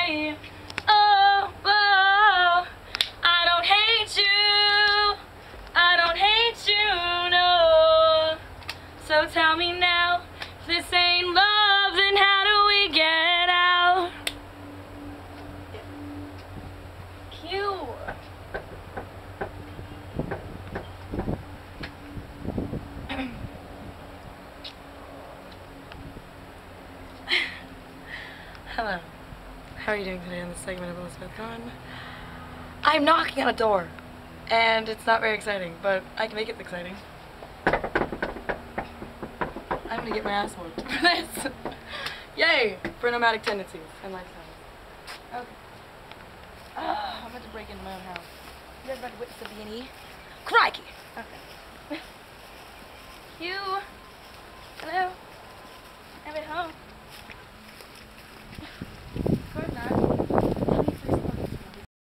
say, oh, oh, I don't hate you, I don't hate you, no. So tell me now, if this ain't love, then how do we get out? Cute. Hello. How are you doing today on this segment of Alyssa Beth Kahn? I'm knocking on a door, and it's not very exciting, but I can make it exciting. I'm gonna get my ass whooped for this. Yay! For nomadic tendencies and lifestyles. Okay. I'm about to break into my own house. You guys about to witness the B&E? Crikey! Okay. You. Hello. I'm at home.